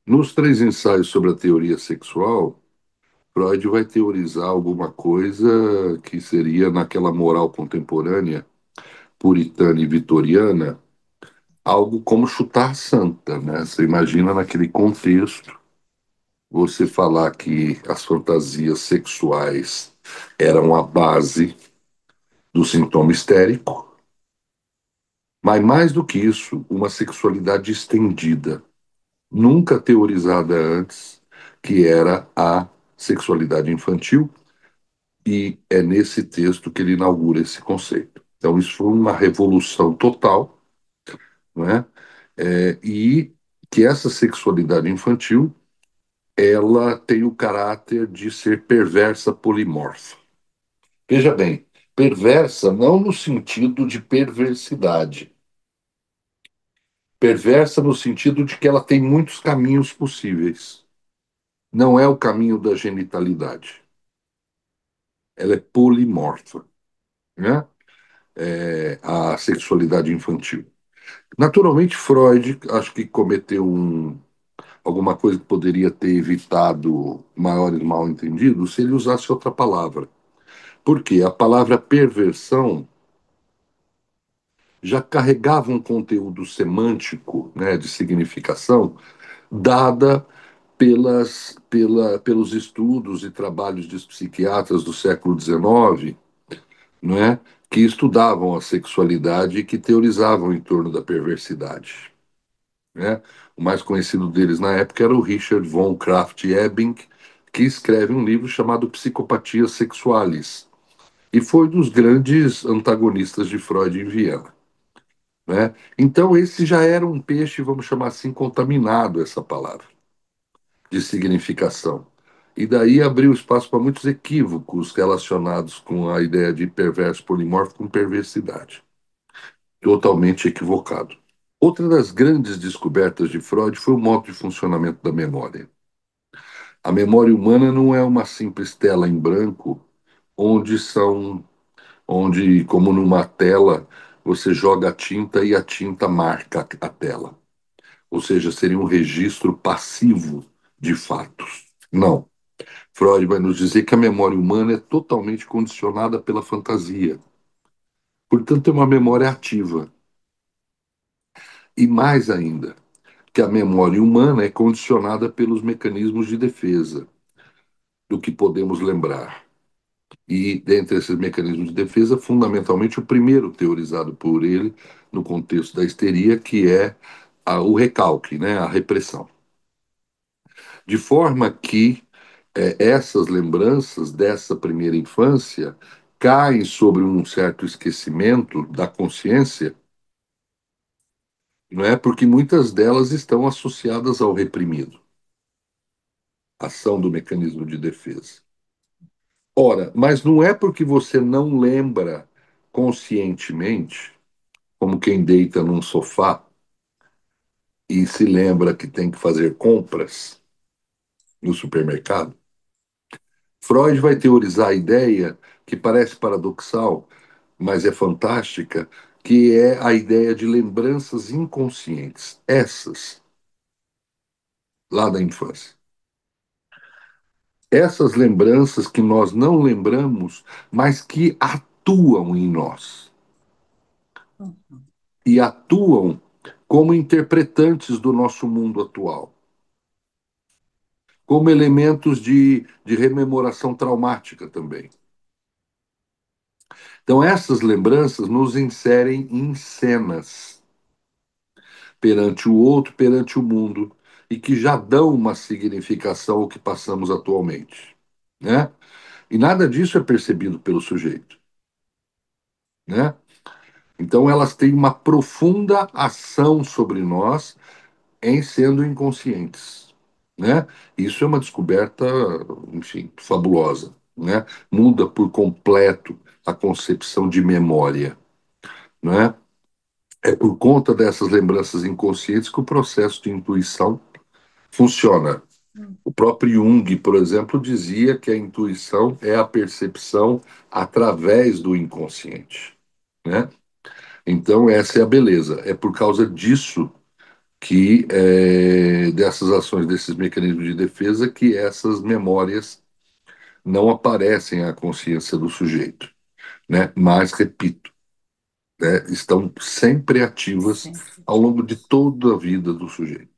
Nos três ensaios sobre a teoria sexual, Freud vai teorizar alguma coisa que seria, naquela moral contemporânea, puritana e vitoriana, algo como chutar a santa, né? Você imagina naquele contexto você falar que as fantasias sexuais eram a base do sintoma histérico, mas mais do que isso, uma sexualidade estendida, nunca teorizada antes, que era a sexualidade infantil, e é nesse texto que ele inaugura esse conceito. Então, isso foi uma revolução total, né? E que essa sexualidade infantil ela tem o caráter de ser perversa polimorfa. Veja bem, perversa não no sentido de perversidade, perversa no sentido de que ela tem muitos caminhos possíveis. Não é o caminho da genitalidade. Ela é polimorfa, né? A sexualidade infantil. Naturalmente, Freud acho que cometeu alguma coisa que poderia ter evitado maiores mal-entendidos se ele usasse outra palavra. Porque a palavra perversão já carregava um conteúdo semântico, né, de significação, dada pelos estudos e trabalhos de psiquiatras do século XIX, não é, que estudavam a sexualidade e que teorizavam em torno da perversidade. Né? O mais conhecido deles na época era o Richard von Krafft-Ebing, que escreve um livro chamado Psicopatia Sexualis, e foi dos grandes antagonistas de Freud em Viena. Né? Então, esse já era um peixe, vamos chamar assim, contaminado, essa palavra, de significação. E daí abriu espaço para muitos equívocos relacionados com a ideia de perverso polimórfico com perversidade. Totalmente equivocado. Outra das grandes descobertas de Freud foi o modo de funcionamento da memória. A memória humana não é uma simples tela em branco, onde como numa tela, você joga a tinta e a tinta marca a tela. Ou seja, seria um registro passivo de fatos. Não. Freud vai nos dizer que a memória humana é totalmente condicionada pela fantasia. Portanto, é uma memória ativa. E mais ainda, que a memória humana é condicionada pelos mecanismos de defesa do que podemos lembrar. E, dentre esses mecanismos de defesa, fundamentalmente o primeiro teorizado por ele, no contexto da histeria, que é o recalque, né, a repressão. De forma que essas lembranças dessa primeira infância caem sobre um certo esquecimento da consciência, não é? Porque muitas delas estão associadas ao reprimido, ação do mecanismo de defesa. Ora, mas não é porque você não lembra conscientemente, como quem deita num sofá e se lembra que tem que fazer compras no supermercado. Freud vai teorizar a ideia que parece paradoxal, mas é fantástica, que é a ideia de lembranças inconscientes, essas lá da infância. Essas lembranças que nós não lembramos, mas que atuam em nós. E atuam como interpretantes do nosso mundo atual, como elementos de rememoração traumática também. Então, essas lembranças nos inserem em cenas perante o outro, perante o mundo, e que já dão uma significação ao que passamos atualmente. Né? E nada disso é percebido pelo sujeito. Né? Então, elas têm uma profunda ação sobre nós em sendo inconscientes. Né? Isso é uma descoberta, enfim, fabulosa. Né? Muda por completo a concepção de memória. Né? É por conta dessas lembranças inconscientes que o processo de intuição funciona. O próprio Jung, por exemplo, dizia que a intuição é a percepção através do inconsciente. Né? Então, essa é a beleza. É por causa disso que dessas ações, desses mecanismos de defesa, que essas memórias não aparecem à consciência do sujeito, né? Mas, repito, né, estão sempre ativas Sempre ao longo ativas. de toda a vida do sujeito.